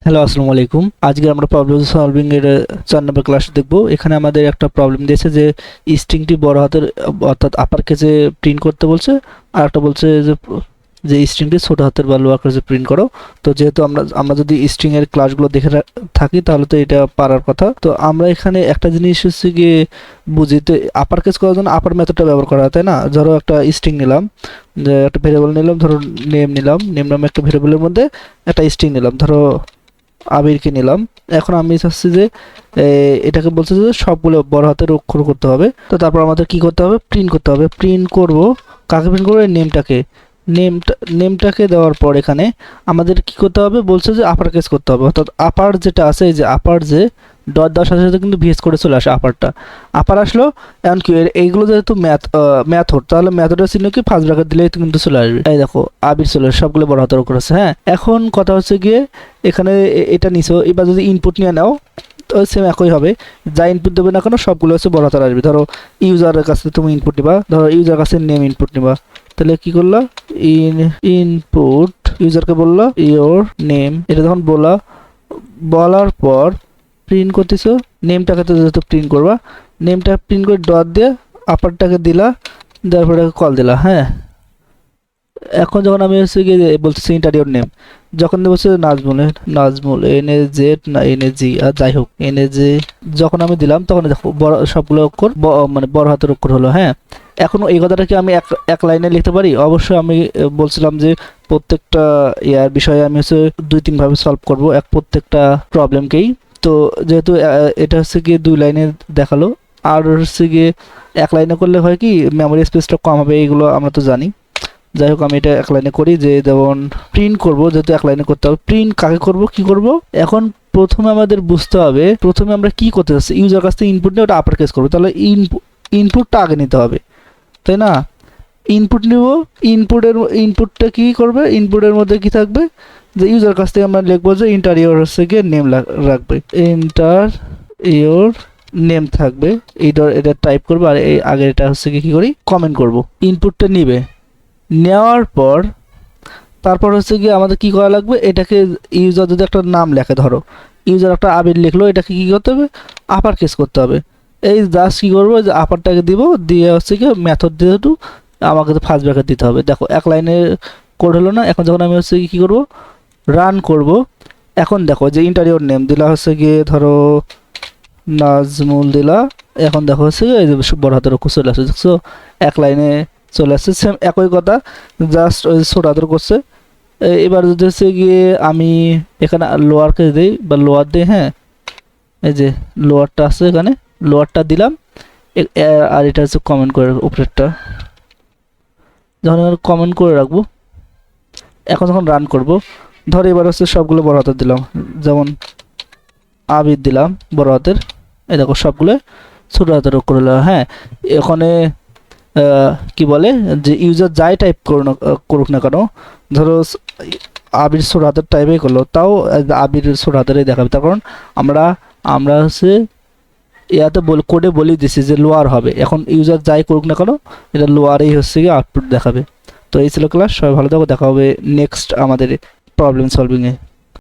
Hello, আসসালামু আলাইকুম। আজকে আমরা প্রবলেম সলভিং এর 4 নম্বর ক্লাস দেখব। এখানে আমাদের একটা প্রবলেম দিয়েছে যে স্ট্রিংটি বড় হাতের অর্থাৎ আপার কেসে প্রিন্ট করতে বলছে, আর একটা বলছে যে স্ট্রিংটি ছোট হাতের বা লোয়ার কেসে প্রিন্ট করো। তো যেহেতু আমরা যদি স্ট্রিং এর ক্লাসগুলো দেখে থাকি তাহলে তো এটা পারার কথা। তো আমরা এখানে একটা জিনিস হচ্ছে গিয়ে বুঝি, তো আপার কেস করার জন্য আপার মেথডটা ব্যবহার করা হয়, তাই না? ধরো একটা স্ট্রিং নিলাম, যে একটা ভেরিয়েবল নিলাম, ধরো নেম নামে একটা ভেরিয়েবলের মধ্যে একটা স্ট্রিং নিলাম, ধরো আবিরকে নিলাম। এখন আমি চাচ্ছি যে এটাকে বলছে যে সবগুলো বড় হাতের অক্ষর করতে হবে। তো তারপর আমাদের কি করতে হবে? প্রিন্ট করতে হবে। প্রিন্ট করব, কাকে প্রিন্ট করবো? নেমটাকে। নেমটাকে দেওয়ার পর এখানে আমাদের কি করতে হবে? বলছে যে আপার কেস করতে হবে, অর্থাৎ আপার যেটা আছে, এই যে আপার, যে ডট দেওয়ার সাথে সাথে কিন্তু ভিএস করে চলে আসে আপারটা। আপার আসলো। এখন কি এইগুলো যেহেতু ম্যাথড, তাহলে ম্যাথডের চিহ্ন কি ফার্স্ট ব্র্যাকেট দিলেই কিন্তু চলে আসবে। এই দেখো আবির চলে আসে, সবগুলো বড় হাতের অক্ষর আছে। হ্যাঁ, এখন কথা হচ্ছে গিয়ে এখানে এটা নিছো, এবার যদি ইনপুট নিয়ে নাও তো সেম একই হবে। যা ইনপুট দেবে না কেন সবগুলো হচ্ছে বড় হাতের আসবে। ধরো ইউজারের কাছে তুমি ইনপুট নিবা, ধরো ইউজার কাছে নেম ইনপুট নিবা, তাহলে কি করলা? ইনপুট ইউজারকে বললা ইওর নেম, এটা যখন বলার পর প্রিন্ট করতেছো নেমটাকে, তো যেহেতু প্রিন্ট করবা, নেমটা প্রিন্ট করে ডট দিয়ে আপারটাকে দিলা, দেওয়ার পরে কল দিলা। হ্যাঁ, এখন যখন আমি হচ্ছে গিয়ে বলতেছি ইন্টার ইওর নেম, যখন বলছে নাজমুল NAZ না NAG, আর যাই হোক NAG, যখন আমি দিলাম তখন দেখো বড় সবগুলো অক্ষর মানে বড় হাতের অক্ষর হলো। হ্যাঁ, এখন এই কথাটা কি আমি এক লাইনে লিখতে পারি? অবশ্যই আমি বলছিলাম যে প্রত্যেকটা ইয়ার বিষয়ে আমি হচ্ছে 2-3 ভাবে সলভ করব প্রত্যেকটা প্রবলেমকেই। তো যেহেতু এটা হচ্ছে গিয়ে 2 লাইনে দেখালো, আর হচ্ছে গিয়ে এক লাইনে করলে হয় কি মেমোরি স্পেসটা কম হবে, এইগুলো আমরা তো জানি। যাই হোক আমি এটা এক লাইনে করি, যে যেমন প্রিন্ট করব, যেহেতু এক লাইনে করতে হবে। প্রিন্ট কাকে করব, কি করব? এখন প্রথমে আমাদের বুঝতে হবে, প্রথমে আমরা কি করতে যাচ্ছি, ইউজার কাছ থেকে ইনপুট নিয়ে ওটা আপার কেস করবো, তাহলে ইনপুটটা আগে নিতে হবে, তাই না? ইনপুট নিব, ইনপুটটা কি করবে? ইনপুটের মধ্যে কি থাকবে? যে ইউজার কাছ থেকে আমরা লিখবো যে ইন্টার ইওর হচ্ছে গিয়ে নেম রাখবে, ইন্টার ইওর নেম থাকবে। এটা টাইপ করবো, আর এই আগে এটা হচ্ছে কি করি, কমেন্ট করব। ইনপুটটা নিবে, নেওয়ার পর তারপর হচ্ছে গিয়ে আমাদের কি করা লাগবে? এটাকে ইউজার যদি একটা নাম লেখে, ধরো ইউজার একটা আবির লিখলো, এটাকে কি করতে হবে? আপার কেস করতে হবে। এই জাস্ট কি করবো, যে আপারটাকে দিব, দিয়ে হচ্ছে গিয়ে মেথড দিয়ে একটু আমাকে তো ফার্স্ট ব্র্যাকেট দিতে হবে। দেখো এক লাইনে কোড হলো না? এখন যখন আমি হচ্ছে কি করব, রান করব, এখন দেখো যে ইন্টারিয়র নেম দিলা হচ্ছে গিয়ে ধরো নাজমুল দিলা, এখন দেখো হচ্ছে গিয়ে এই যে বড় হাতের অক্ষর চলে আসছে, দেখছো এক লাইনে চলে আসছে। সেম একই কথা, জাস্ট ওই ছোট হাতের করছে। এবার যদি হচ্ছে গিয়ে আমি এখানে লোয়ারকে দিই বা লোয়ার দিই, হ্যাঁ এই যে লোয়ারটা আছে এখানে, লোয়ারটা দিলাম, আর এটা হচ্ছে কমেন্ট করে উপরেরটা, যখন কমেন্ট করে রাখবো। এখন যখন রান করব, ধর এবার হচ্ছে সবগুলো বড় হাতের দিলাম, যেমন আবির দিলাম বড় হাতের, এই দেখো সবগুলো ছোট হাতের করে দিলাম। হ্যাঁ, এখানে কি বলে যে ইউজার যাই টাইপ করুক না কেন, ধরো আবির ছোট হাতের টাইপই করলো, তাও আবির ছোট হাতেরই দেখাবে, তার কারণ আমরা হচ্ছে কোডে বলেই দিছি যে লোয়ার হবে। এখন ইউজার যাই করুক না কেন, এটা লোয়ারেই হচ্ছে গিয়ে আউটপুট দেখাবে। তো এই ছিল ক্লাস, সবাই ভালো থাকো, দেখা হবে নেক্সট আমাদের প্রবলেম সলভিংয়ে।